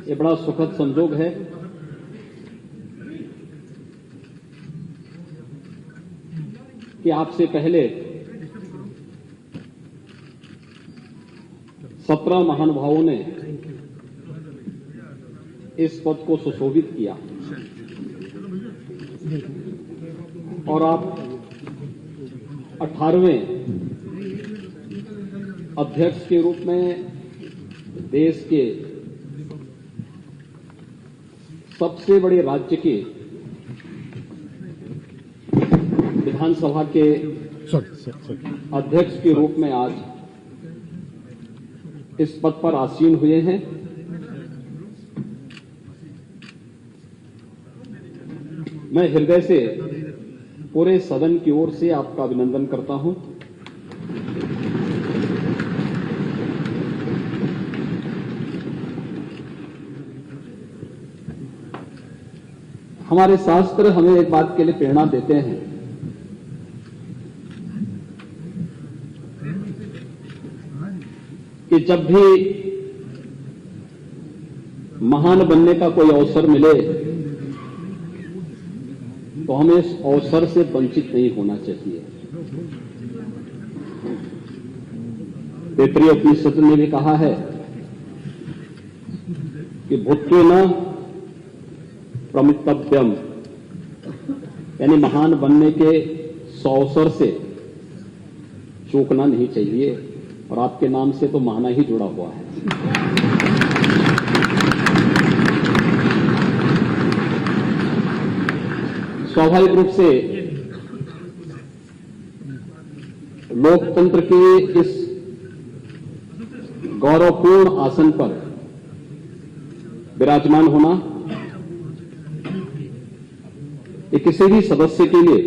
ये बड़ा सुखद संजोग है कि आपसे पहले 17 महानुभावों ने इस पद को सुशोभित किया और आप 18वें अध्यक्ष के रूप में देश के सबसे बड़े राज्य के विधानसभा के अध्यक्ष के रूप में आज इस पद पर आसीन हुए हैं। मैं हृदय से पूरे सदन की ओर से आपका अभिनंदन करता हूं। हमारे शास्त्र हमें एक बात के लिए प्रेरणा देते हैं कि जब भी महान बनने का कोई अवसर मिले तो हमें इस अवसर से वंचित नहीं होना चाहिए। तैत्तिरीय उपनिषद ने भी कहा है कि भूत्वेन प्रमितव्यम, यानी महान बनने के अवसर से चूकना नहीं चाहिए और आपके नाम से तो महाना ही जुड़ा हुआ है। स्वाभाविक रूप से लोकतंत्र के इस गौरवपूर्ण आसन पर विराजमान होना ये किसी भी सदस्य के लिए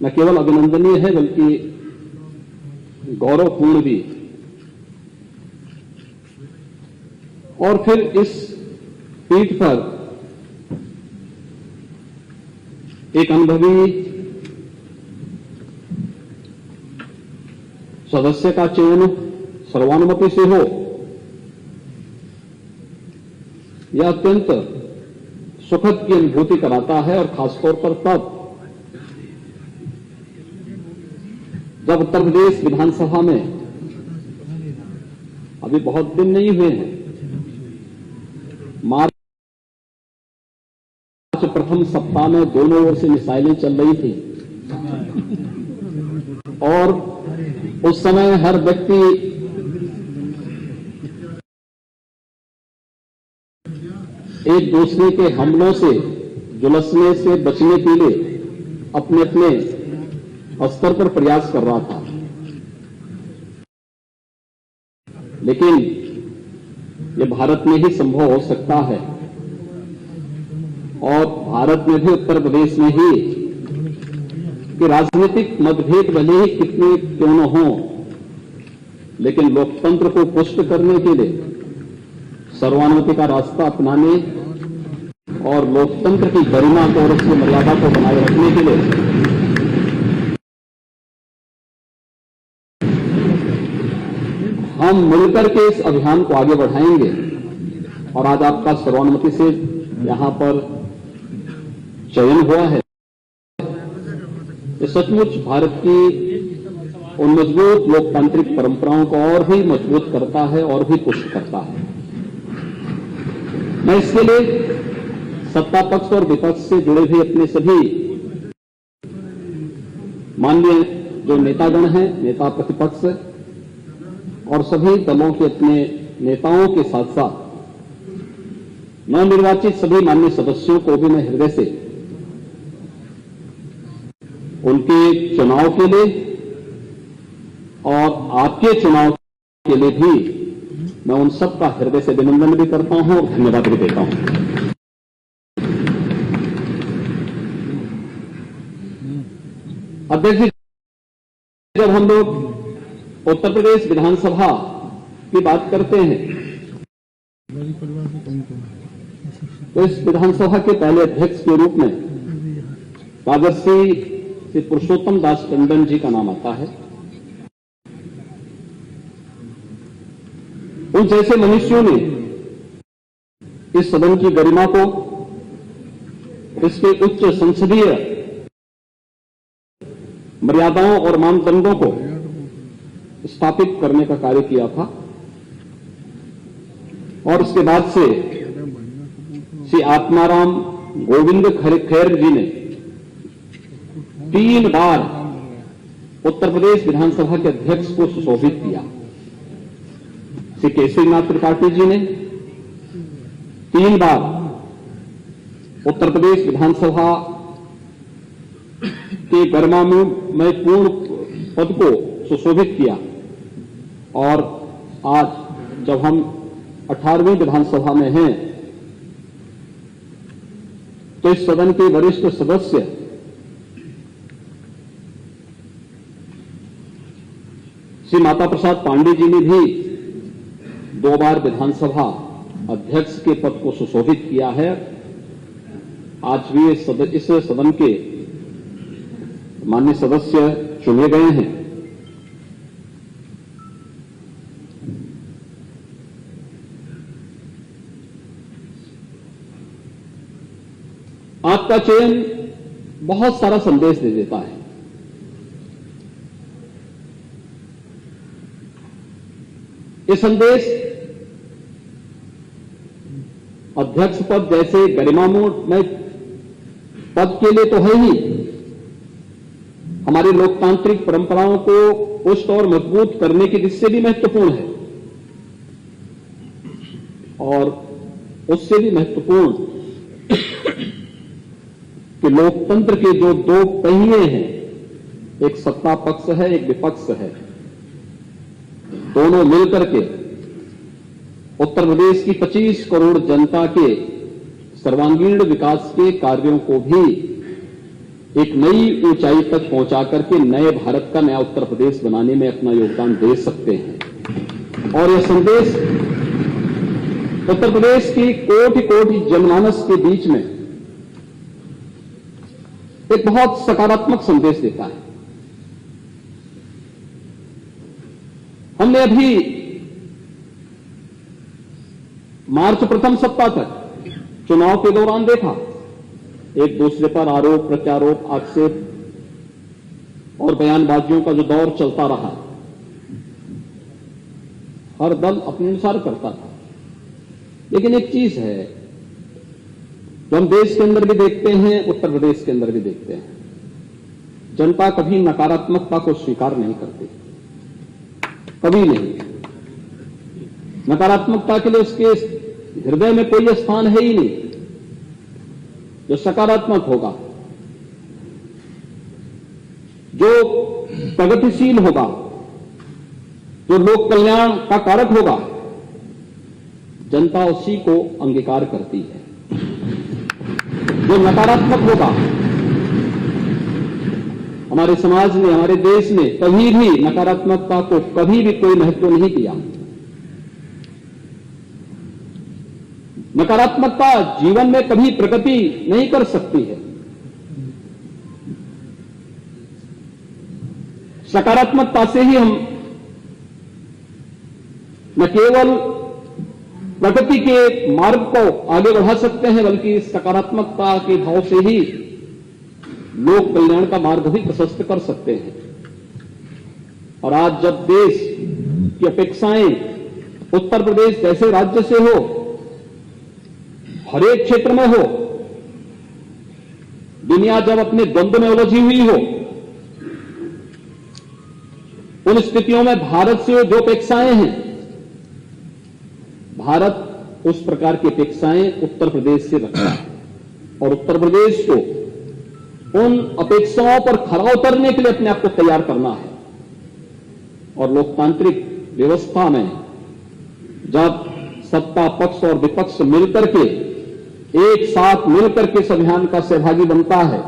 न केवल अभिनंदनीय है बल्कि गौरवपूर्ण भी। और फिर इस पीठ पर एक अनुभवी सदस्य का चयन सर्वानुमति से हो, यह अत्यंत सुखद की अनुभूति कराता है। और खासतौर पर तब जब उत्तर प्रदेश विधानसभा में अभी बहुत दिन नहीं हुए हैं, मार्च प्रथम सप्ताह में दोनों ओर से मिसाइलें चल रही थी और उस समय हर व्यक्ति एक दूसरे के हमलों से झुलसने से बचने के लिए अपने अपने स्तर पर प्रयास कर रहा था। लेकिन ये भारत में ही संभव हो सकता है और भारत में भी उत्तर प्रदेश में ही कि राजनीतिक मतभेद भले ही कितने क्यों न हो, लेकिन लोकतंत्र को पुष्ट करने के लिए सर्वानुमति का रास्ता अपनाने और लोकतंत्र की गरिमा को और उसकी मर्यादा को बनाए रखने के लिए हम मिलकर के इस अभियान को आगे बढ़ाएंगे। और आज आपका सर्वानुमति से यहां पर चयन हुआ है, ये सचमुच भारत की उन मजबूत लोकतांत्रिक परंपराओं को और भी मजबूत करता है और भी पुष्ट करता है। मैं इसके लिए सत्ता पक्ष और विपक्ष से जुड़े हुए अपने सभी माननीय जो नेतागण हैं, नेता प्रतिपक्ष और सभी दलों के अपने नेताओं के साथ साथ नवनिर्वाचित सभी माननीय सदस्यों को भी मैं हृदय से उनके चुनाव के लिए और आपके चुनाव के लिए भी मैं उन सबका हृदय से अभिनंदन भी करता हूं और धन्यवाद भी देता हूं। अध्यक्ष जी, जब हम लोग उत्तर प्रदेश विधानसभा की बात करते हैं तो इस विधानसभा के पहले अध्यक्ष के रूप में राजर्षि श्री पुरुषोत्तम दास टंडन जी का नाम आता है। उन जैसे मनुष्यों ने इस सदन की गरिमा को, इसके उच्च संसदीय मर्यादाओं और मानदंडों को स्थापित करने का कार्य किया था। और उसके बाद से श्री आत्माराम गोविंद खैर जी ने 3 बार उत्तर प्रदेश विधानसभा के अध्यक्ष को सुशोभित किया। श्री केसरीनाथ त्रिपाठी जी ने 3 बार उत्तर प्रदेश विधानसभा के गरिमामय पूर्ण पद को सुशोभित किया। और आज जब हम 18वीं विधानसभा में हैं तो इस सदन के वरिष्ठ सदस्य श्री माता प्रसाद पांडे जी ने भी 2 बार विधानसभा अध्यक्ष के पद को सुशोभित किया है। आज भी इस सदन के माननीय सदस्य चुने गए हैं। आपका चयन बहुत सारा संदेश दे देता है। ये संदेश अध्यक्ष पद जैसे गरिमामय पद के लिए तो है ही, हमारी लोकतांत्रिक परंपराओं को पुष्ट और मजबूत करने की दृष्टि से भी महत्वपूर्ण है। और उससे भी महत्वपूर्ण कि लोकतंत्र के जो 2 पहिए हैं, एक सत्ता पक्ष है, एक विपक्ष है, दोनों मिलकर के उत्तर प्रदेश की 25 करोड़ जनता के सर्वांगीण विकास के कार्यों को भी एक नई ऊंचाई तक पहुंचा करके नए भारत का नया उत्तर प्रदेश बनाने में अपना योगदान दे सकते हैं। और यह संदेश उत्तर प्रदेश की कोटि-कोटि जनमानस के बीच में एक बहुत सकारात्मक संदेश देता है। हमने अभी मार्च प्रथम सप्ताह तक चुनाव के दौरान देखा, एक दूसरे पर आरोप प्रत्यारोप आक्षेप और बयानबाजियों का जो दौर चलता रहा, हर दल अपने अनुसार करता था। लेकिन एक चीज है जो हम देश के अंदर भी देखते हैं, उत्तर प्रदेश के अंदर भी देखते हैं, जनता कभी नकारात्मकता को स्वीकार नहीं करती, कभी नहीं। नकारात्मकता के लिए उसके हृदय में कोई स्थान है ही नहीं। जो सकारात्मक होगा, जो प्रगतिशील होगा, जो लोक कल्याण का कारक होगा, जनता उसी को अंगीकार करती है। जो नकारात्मक होगा, हमारे समाज ने, हमारे देश ने कभी भी नकारात्मकता को कभी भी कोई महत्व नहीं दिया। नकारात्मकता जीवन में कभी प्रगति नहीं कर सकती है। सकारात्मकता से ही हम न केवल प्रगति के मार्ग को आगे बढ़ा सकते हैं, बल्कि सकारात्मकता के भाव से ही लोक कल्याण का मार्ग भी प्रशस्त कर सकते हैं। और आज जब देश की अपेक्षाएं उत्तर प्रदेश जैसे राज्य से हो, हर एक क्षेत्र में हो, दुनिया जब अपने द्वंद्व में उलझी हुई हो, उन स्थितियों में भारत से जो अपेक्षाएं हैं, भारत उस प्रकार की अपेक्षाएं उत्तर प्रदेश से रखता है। और उत्तर प्रदेश को उन अपेक्षाओं पर खरा उतरने के लिए अपने आप को तैयार करना है। और लोकतांत्रिक व्यवस्था में जब सत्ता पक्ष और विपक्ष मिलकर के एक साथ मिलकर के इस अभियान का सहभागी बनता है,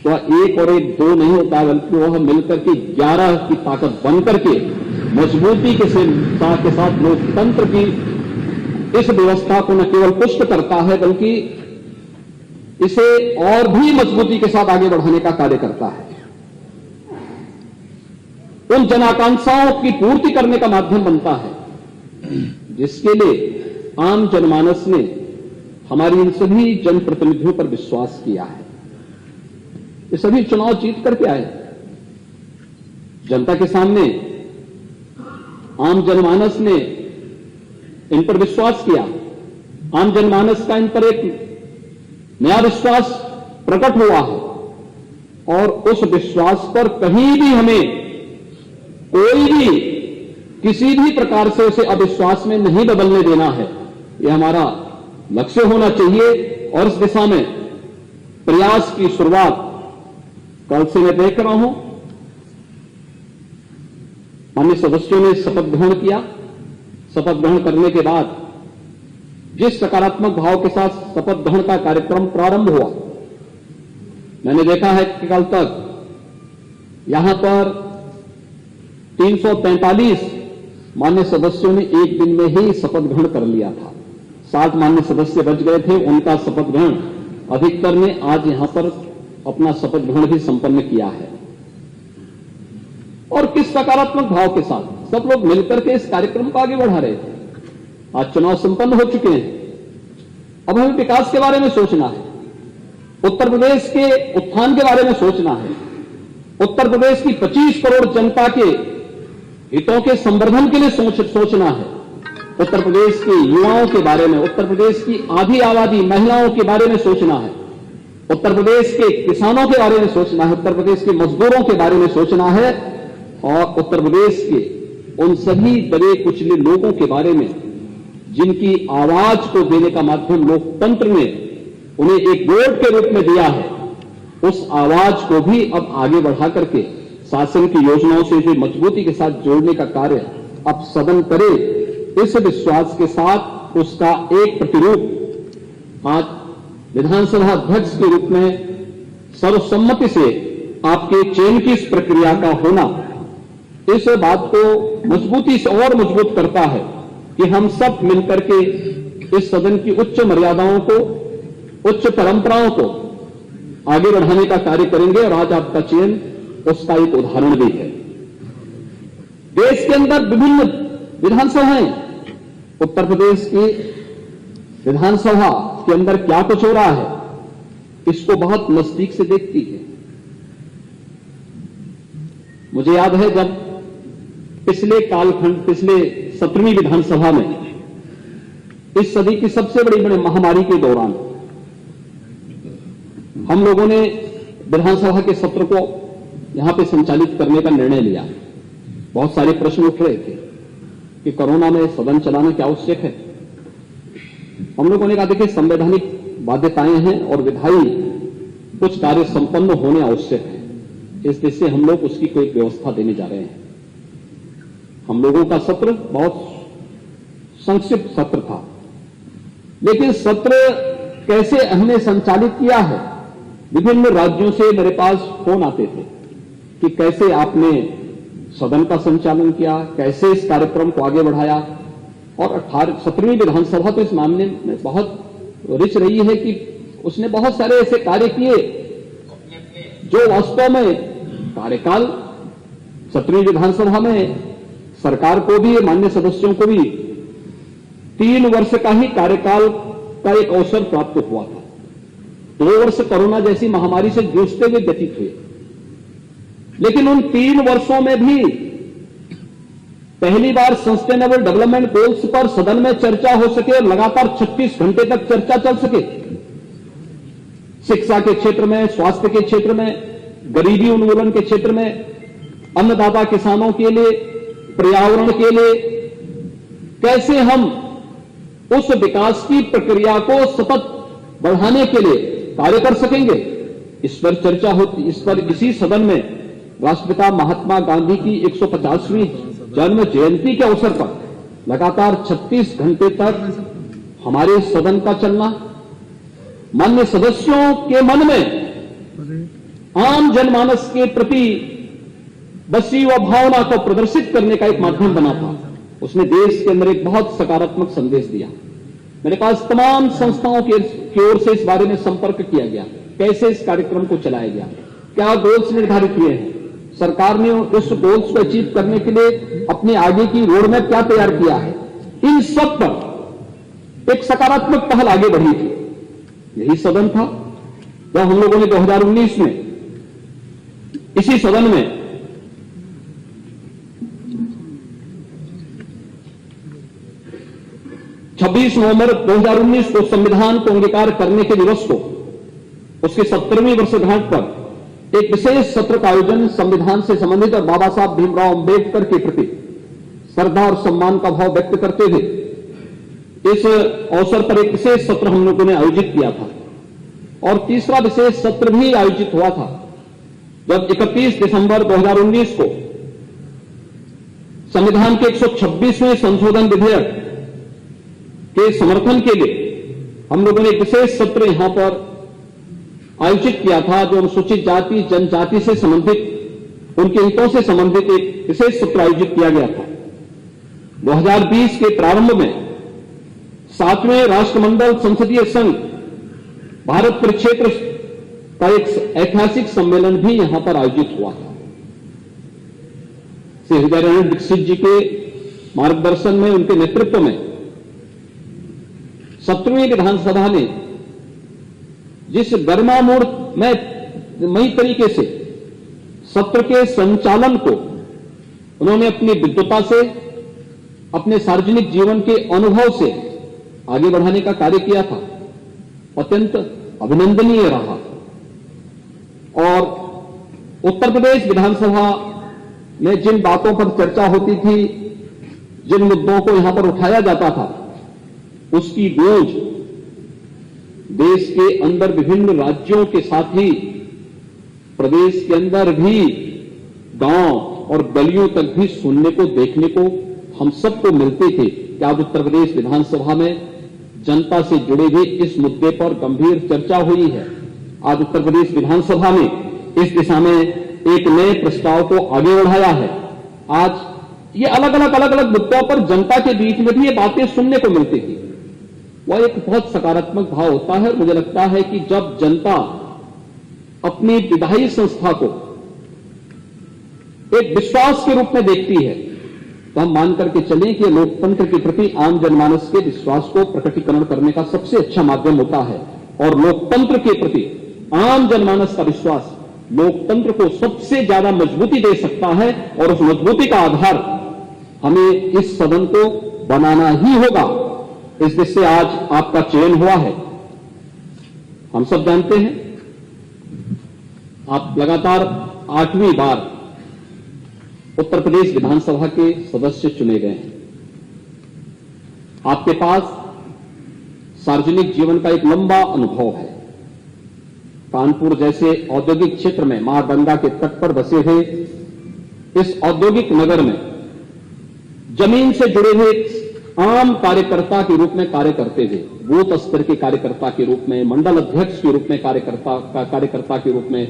तो 1 और 1 2 नहीं होता, बल्कि वह मिलकर के 11 की ताकत बनकर के मजबूती के साथ लोकतंत्र की इस व्यवस्था को न केवल पुष्ट करता है, बल्कि इसे और भी मजबूती के साथ आगे बढ़ाने का कार्य करता है। उन जन आकांक्षाओं की पूर्ति करने का माध्यम बनता है। जिसके लिए आम जनमानस ने हमारी इन सभी जनप्रतिनिधियों पर विश्वास किया है। ये सभी चुनाव जीत करके आए, जनता के सामने आम जनमानस ने इन पर विश्वास किया, आम जनमानस का इन पर एक नया विश्वास प्रकट हुआ है और उस विश्वास पर कहीं भी हमें कोई भी किसी भी प्रकार से उसे अविश्वास में नहीं बदलने देना है। यह हमारा लक्ष्य होना चाहिए और इस दिशा में प्रयास की शुरुआत कल से मैं देख रहा हूं। माननीय सदस्यों ने शपथ ग्रहण किया। शपथ ग्रहण करने के बाद जिस सकारात्मक भाव के साथ शपथ ग्रहण का कार्यक्रम प्रारंभ हुआ, मैंने देखा है कि कल तक यहां पर 343 माननीय सदस्यों ने एक दिन में ही शपथ ग्रहण कर लिया था। 60 माननीय सदस्य बच गए थे, उनका शपथ ग्रहण अधिकतर ने आज यहां पर अपना शपथ ग्रहण भी संपन्न किया है। और किस सकारात्मक भाव के साथ सब लोग मिलकर के इस कार्यक्रम को आगे बढ़ा रहे थे। आज चुनाव संपन्न हो चुके हैं, अब हमें विकास के बारे में सोचना है, उत्तर प्रदेश के उत्थान के बारे में सोचना है, उत्तर प्रदेश की 25 करोड़ जनता के हितों के संवर्धन के लिए सोचना है, उत्तर प्रदेश के युवाओं के बारे में, उत्तर प्रदेश की आधी आबादी महिलाओं के बारे में सोचना है, उत्तर प्रदेश के किसानों के बारे में सोचना है, उत्तर प्रदेश के मजदूरों के बारे में सोचना है और उत्तर प्रदेश के उन सभी दबे कुचले लोगों के बारे में जिनकी आवाज को देने का माध्यम लोकतंत्र ने उन्हें एक वोट के रूप में दिया है, उस आवाज को भी अब आगे बढ़ा करके शासन की योजनाओं से जो मजबूती के साथ जोड़ने का कार्य अब सदन करे। इस विश्वास के साथ उसका एक प्रतिरूप आज विधानसभा अध्यक्ष के रूप में सर्वसम्मति से आपके चयन की इस प्रक्रिया का होना इस बात को मजबूती से और मजबूत करता है कि हम सब मिलकर के इस सदन की उच्च मर्यादाओं को, उच्च परंपराओं को आगे बढ़ाने का कार्य करेंगे और आज आपका चयन उसका एक उदाहरण भी है। देश के अंदर विभिन्न विधानसभाएं, उत्तर प्रदेश की विधानसभा के अंदर क्या कुछ हो रहा है इसको बहुत नजदीक से देखती है। मुझे याद है जब पिछले कालखंड, पिछले 17वीं विधानसभा में इस सदी की सबसे बड़ी महामारी के दौरान हम लोगों ने विधानसभा के सत्र को यहां पे संचालित करने का निर्णय लिया। बहुत सारे प्रश्न उठ रहे थे कि कोरोना में सदन चलाना क्या आवश्यक है। हम लोगों ने कहा देखिए संवैधानिक बाध्यताएं हैं और विधायी कुछ कार्य संपन्न होने आवश्यक है, इस दृष्टि से हम लोग उसकी कोई व्यवस्था देने जा रहे हैं। हम लोगों का सत्र बहुत संक्षिप्त सत्र था, लेकिन सत्र कैसे हमने संचालित किया है, विभिन्न राज्यों से मेरे पास फोन आते थे कि कैसे आपने सदन का संचालन किया, कैसे इस कार्यक्रम को आगे बढ़ाया। और 17वीं विधानसभा तो इस मामले में बहुत रिच रही है कि उसने बहुत सारे ऐसे कार्य किए जो वास्तव में कार्यकाल 17वीं विधानसभा में सरकार को भी, माननीय सदस्यों को भी 3 वर्ष का ही कार्यकाल का एक अवसर प्राप्त हुआ था। 2 वर्ष कोरोना जैसी महामारी से जूझते हुए व्यतीत हुए, लेकिन उन 3 वर्षों में भी पहली बार सस्टेनेबल डेवलपमेंट गोल्स पर सदन में चर्चा हो सके और लगातार 36 घंटे तक चर्चा चल सके। शिक्षा के क्षेत्र में, स्वास्थ्य के क्षेत्र में, गरीबी उन्मूलन के क्षेत्र में, अन्नदाता किसानों के लिए, पर्यावरण के लिए कैसे हम उस विकास की प्रक्रिया को सतत बढ़ाने के लिए कार्य कर सकेंगे, इस पर चर्चा होती। इस पर इसी सदन में राष्ट्रपिता महात्मा गांधी की 150वीं जन्म जयंती के अवसर पर लगातार 36 घंटे तक हमारे सदन का चलना माननीय सदस्यों के मन में आम जनमानस के प्रति बसी व भावना को प्रदर्शित करने का एक माध्यम बना था। उसने देश के अंदर एक बहुत सकारात्मक संदेश दिया। मेरे पास तमाम संस्थाओं की ओर से इस बारे में संपर्क किया गया, कैसे इस कार्यक्रम को चलाया गया, क्या गोल्स निर्धारित किए हैं, सरकार ने उस गोल्स को अचीव करने के लिए अपने आगे की रोड मैप क्या तैयार किया है, इन सब पर एक सकारात्मक पहल आगे बढ़ी थी। यही सदन था जब हम लोगों ने 2019 में इसी सदन में छब्बीस नवंबर 2019 को संविधान को अंगीकार करने के दिवस को, उसकी 70वीं वर्षगांठ पर एक विशेष सत्र का आयोजन संविधान से संबंधित और बाबा साहब भीमराव अंबेडकर के प्रति श्रद्धा और सम्मान का भाव व्यक्त करते हुए इस अवसर पर एक विशेष सत्र हम लोगों ने आयोजित किया था। और तीसरा विशेष सत्र भी आयोजित हुआ था जब 31 दिसंबर 2019 को संविधान के 126वें संशोधन विधेयक के समर्थन के लिए हम लोगों ने एक विशेष सत्र यहां पर आयोजित किया था, जो अनुसूचित जाति जनजाति से संबंधित, उनके हितों से संबंधित एक विशेष सत्र आयोजित किया गया था। 2020 के प्रारंभ में 7वें राष्ट्रमंडल संसदीय संघ भारत परिक्षेत्र का एक ऐतिहासिक सम्मेलन भी यहां पर आयोजित हुआ था। श्री हृदय नारायण दीक्षित जी के मार्गदर्शन में, उनके नेतृत्व में 17वीं विधानसभा ने जिस गरिमामयी तरीके से सत्र के संचालन को उन्होंने अपनी विद्वता से, अपने सार्वजनिक जीवन के अनुभव से आगे बढ़ाने का कार्य किया था, अत्यंत अभिनंदनीय रहा। और उत्तर प्रदेश विधानसभा में जिन बातों पर चर्चा होती थी, जिन मुद्दों को यहां पर उठाया जाता था, उसकी गूंज देश के अंदर विभिन्न राज्यों के साथ ही प्रदेश के अंदर भी गांव और गलियों तक भी सुनने को, देखने को हम सबको मिलते थे कि आज उत्तर प्रदेश विधानसभा में जनता से जुड़े हुए इस मुद्दे पर गंभीर चर्चा हुई है। आज उत्तर प्रदेश विधानसभा ने इस दिशा में एक नए प्रस्ताव को आगे बढ़ाया है। आज ये अलग अलग मुद्दों पर जनता के बीच में भी ये बातें सुनने को मिलती थी। वह एक बहुत सकारात्मक भाव होता है। मुझे लगता है कि जब जनता अपनी विधायी संस्था को एक विश्वास के रूप में देखती है, तो हम मान करके चलें कि लोकतंत्र के प्रति आम जनमानस के विश्वास को प्रकटीकरण करने का सबसे अच्छा माध्यम होता है। और लोकतंत्र के प्रति आम जनमानस का विश्वास लोकतंत्र को सबसे ज्यादा मजबूती दे सकता है, और उस मजबूती का आधार हमें इस सदन को बनाना ही होगा। इस दिशा से आज आपका चयन हुआ है। हम सब जानते हैं आप लगातार 8वीं बार उत्तर प्रदेश विधानसभा के सदस्य चुने गए हैं। आपके पास सार्वजनिक जीवन का एक लंबा अनुभव है। कानपुर जैसे औद्योगिक क्षेत्र में मां गंगा के तट पर बसे हुए इस औद्योगिक नगर में जमीन से जुड़े हुए आम कार्यकर्ता के रूप में कार्य करते हुए, बूथ स्तर के कार्यकर्ता के रूप में, मंडल अध्यक्ष के रूप में कार्यकर्ता के रूप में,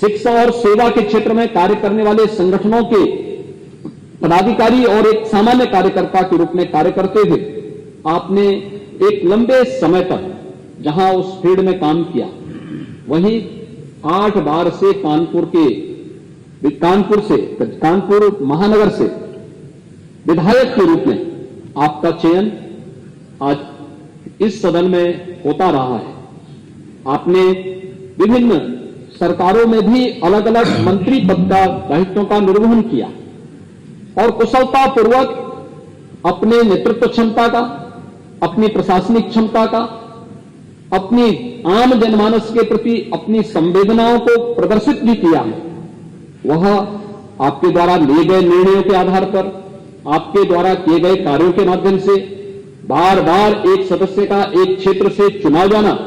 शिक्षा और सेवा के क्षेत्र में कार्य करने वाले संगठनों के पदाधिकारी और एक सामान्य कार्यकर्ता के रूप में कार्य करते हुए आपने एक लंबे समय तक जहां उस फील्ड में काम किया, वहीं 8 बार से कानपुर महानगर से विधायक के रूप में आपका चयन आज इस सदन में होता रहा है। आपने विभिन्न सरकारों में भी अलग अलग मंत्री पद का दायित्वों का निर्वहन किया और कुशलतापूर्वक अपने नेतृत्व क्षमता का, अपनी प्रशासनिक क्षमता का, अपनी आम जनमानस के प्रति अपनी संवेदनाओं को प्रदर्शित भी किया है। वह आपके द्वारा लिए गए निर्णयों के आधार पर, आपके द्वारा किए गए कार्यों के माध्यम से बार बार एक सदस्य का एक क्षेत्र से चुनाव जाना,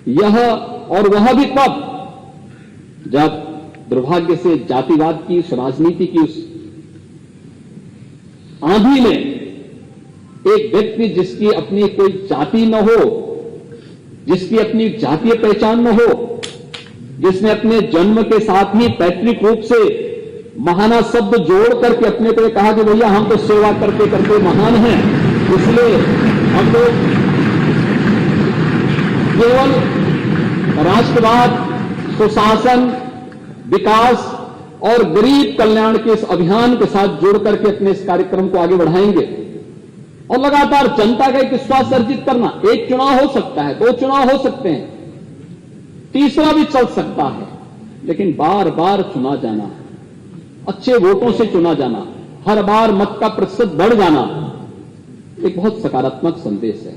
यह और वह भी तब जब दुर्भाग्य से जातिवाद की, उस राजनीति की उस आंधी में एक व्यक्ति जिसकी अपनी कोई जाति न हो, जिसकी अपनी जातीय पहचान न हो, जिसने अपने जन्म के साथ ही पैतृक रूप से महाना शब्द जोड़ करके अपने को कहा कि भैया हम तो सेवा करते करते महान हैं, इसलिए हम तो केवल राष्ट्रवाद, सुशासन, विकास और गरीब कल्याण के इस अभियान के साथ जोड़ करके अपने इस कार्यक्रम को आगे बढ़ाएंगे। और लगातार जनता का एक विश्वास अर्जित करना। एक चुनाव हो सकता है, 2 चुनाव हो सकते हैं, तीसरा भी चल सकता है, लेकिन बार बार चुना जाना, अच्छे वोटों से चुना जाना, हर बार मत का प्रतिशत बढ़ जाना, एक बहुत सकारात्मक संदेश है।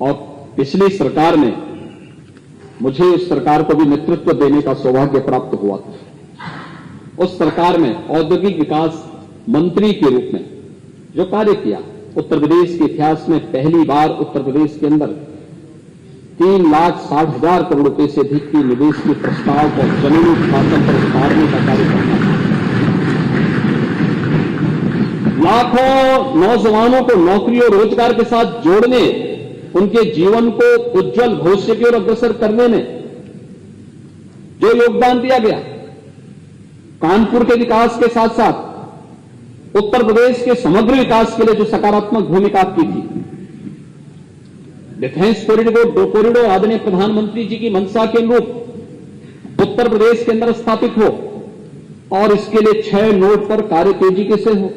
और पिछली सरकार में मुझे उस सरकार को भी नेतृत्व देने का सौभाग्य प्राप्त हुआ था। उस सरकार में औद्योगिक विकास मंत्री के रूप में जो कार्य किया, उत्तर प्रदेश के इतिहास में पहली बार उत्तर प्रदेश के अंदर 3,60,000 करोड़ रुपए से अधिक की निवेश के प्रस्ताव को जमीनी शासन पर उतारने का कार्य करना था। लाखों नौजवानों को नौकरी और रोजगार के साथ जोड़ने, उनके जीवन को उज्जवल भविष्य की ओर अग्रसर करने में जो योगदान दिया गया, कानपुर के विकास के साथ साथ उत्तर प्रदेश के समग्र विकास के लिए जो सकारात्मक भूमिका आपकी थी, डिफेंस कॉरिडोर आदरणीय प्रधानमंत्री जी की मंशा के अनुरूप उत्तर प्रदेश के अंदर स्थापित हो और इसके लिए 6 नोड पर कार्य तेजी के से हो।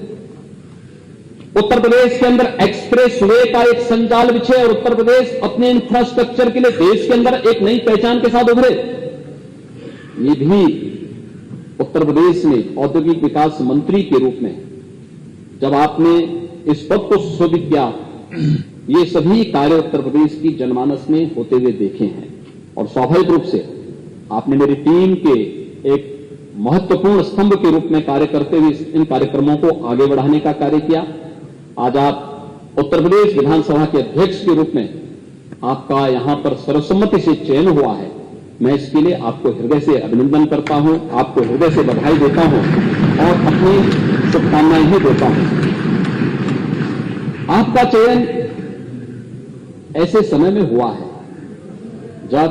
उत्तर प्रदेश के अंदर एक्सप्रेस वे का एक संजाल बिछे और उत्तर प्रदेश अपने इंफ्रास्ट्रक्चर के लिए देश के अंदर एक नई पहचान के साथ उभरे। ये भी उत्तर प्रदेश में औद्योगिक विकास मंत्री के रूप में जब आपने इस पद को सुशोभित किया, ये सभी कार्य उत्तर प्रदेश की जनमानस में होते हुए देखे हैं। और स्वाभाविक रूप से आपने मेरी टीम के एक महत्वपूर्ण स्तंभ के रूप में कार्य करते हुए इन कार्यक्रमों को आगे बढ़ाने का कार्य किया। आज आप उत्तर प्रदेश विधानसभा के अध्यक्ष के रूप में आपका यहां पर सर्वसम्मति से चयन हुआ है। मैं इसके लिए आपको हृदय से अभिनंदन करता हूं, आपको हृदय से बधाई देता हूं और अपनी शुभकामनाएं भी देता हूं। आपका चयन ऐसे समय में हुआ है जब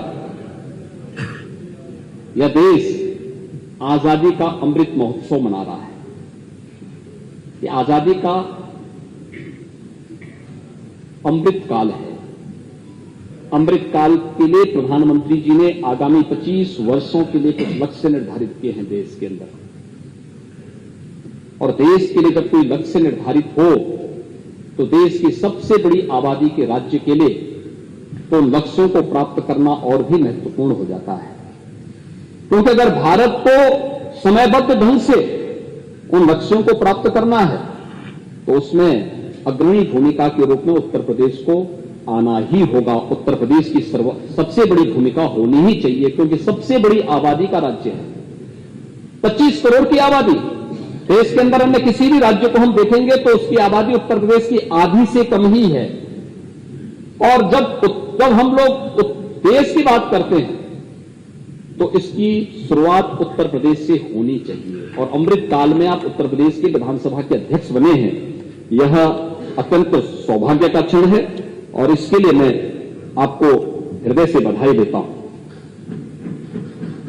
यह देश आजादी का अमृत महोत्सव मना रहा है। ये आजादी का अमृत काल है। अमृत काल के लिए प्रधानमंत्री जी ने आगामी 25 वर्षों के लिए कुछ लक्ष्य निर्धारित किए हैं देश के अंदर। और देश के लिए जब कोई लक्ष्य निर्धारित हो तो देश की सबसे बड़ी आबादी के राज्य के लिए तो लक्ष्यों को प्राप्त करना और भी महत्वपूर्ण हो जाता है। क्योंकि अगर भारत को समयबद्ध ढंग से उन लक्ष्यों को प्राप्त करना है तो उसमें अग्रणी भूमिका के रूप में उत्तर प्रदेश को आना ही होगा। उत्तर प्रदेश की सबसे बड़ी भूमिका होनी ही चाहिए, क्योंकि सबसे बड़ी आबादी का राज्य है। 25 करोड़ की आबादी देश के अंदर अन्य किसी भी राज्य को हम देखेंगे तो उसकी आबादी उत्तर प्रदेश की आधी से कम ही है। और जब हम लोग देश की बात करते हैं तो इसकी शुरुआत उत्तर प्रदेश से होनी चाहिए। और अमृत काल में आप उत्तर प्रदेश के विधानसभा के अध्यक्ष बने हैं, यह अत्यंत सौभाग्य का क्षण है और इसके लिए मैं आपको हृदय से बधाई देता हूं।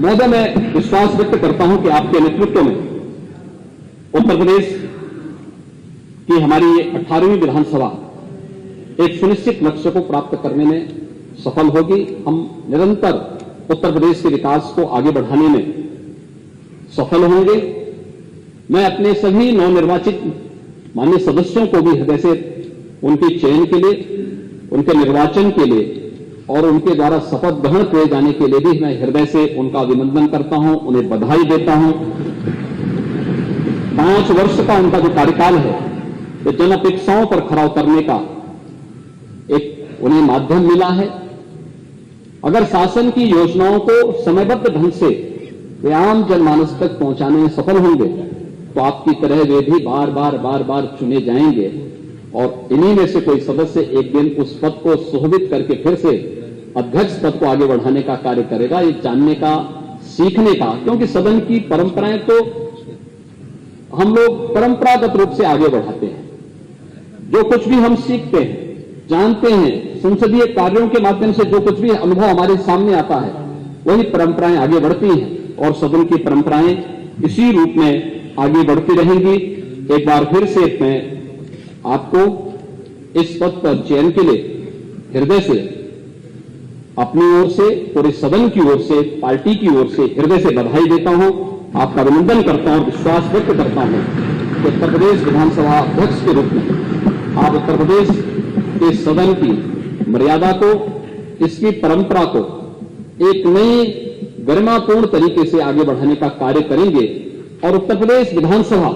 महोदय, मैं विश्वास व्यक्त करता हूं कि आपके नेतृत्व में उत्तर प्रदेश की हमारी 18वीं विधानसभा एक सुनिश्चित लक्ष्य को प्राप्त करने में सफल होगी। हम निरंतर उत्तर प्रदेश के विकास को आगे बढ़ाने में सफल होंगे। मैं अपने सभी नवनिर्वाचित माननीय सदस्यों को भी हृदय से उनके चयन के लिए, उनके निर्वाचन के लिए और उनके द्वारा शपथ ग्रहण किए जाने के लिए भी मैं हृदय से उनका अभिनंदन करता हूं, उन्हें बधाई देता हूं। 5 वर्ष का उनका जो कार्यकाल है वो जन अपेक्षाओं पर खरा उतरने का एक उन्हें माध्यम मिला है। अगर शासन की योजनाओं को समयबद्ध ढंग से वे आम जनमानस तक पहुंचाने में सफल होंगे तो आपकी तरह वे भी बार बार चुने जाएंगे और इन्हीं में से कोई सदस्य एक दिन उस पद को सुशोभित करके फिर से अध्यक्ष पद को आगे बढ़ाने का कार्य करेगा। ये जानने का, सीखने का, क्योंकि सदन की परंपराएं तो हम लोग परंपरागत रूप से आगे बढ़ाते हैं। जो कुछ भी हम सीखते हैं, जानते हैं, संसदीय कार्यों के माध्यम से जो कुछ भी अनुभव हमारे सामने आता है वही परंपराएं आगे बढ़ती हैं और सदन की परंपराएं इसी रूप में आगे बढ़ती रहेंगी। एक बार फिर से मैं आपको इस पद पर चयन के लिए हृदय से, अपनी ओर से, पूरे सदन की ओर से, पार्टी की ओर से हृदय से बधाई देता हूं, आपका अभिनंदन करता हूं और विश्वास व्यक्त करता हूं कि उत्तर प्रदेश विधानसभा अध्यक्ष के रूप में आप उत्तर प्रदेश के सदन की मर्यादा को, इसकी परंपरा को एक नई गरिमापूर्ण तरीके से आगे बढ़ाने का कार्य करेंगे और उत्तर प्रदेश विधानसभा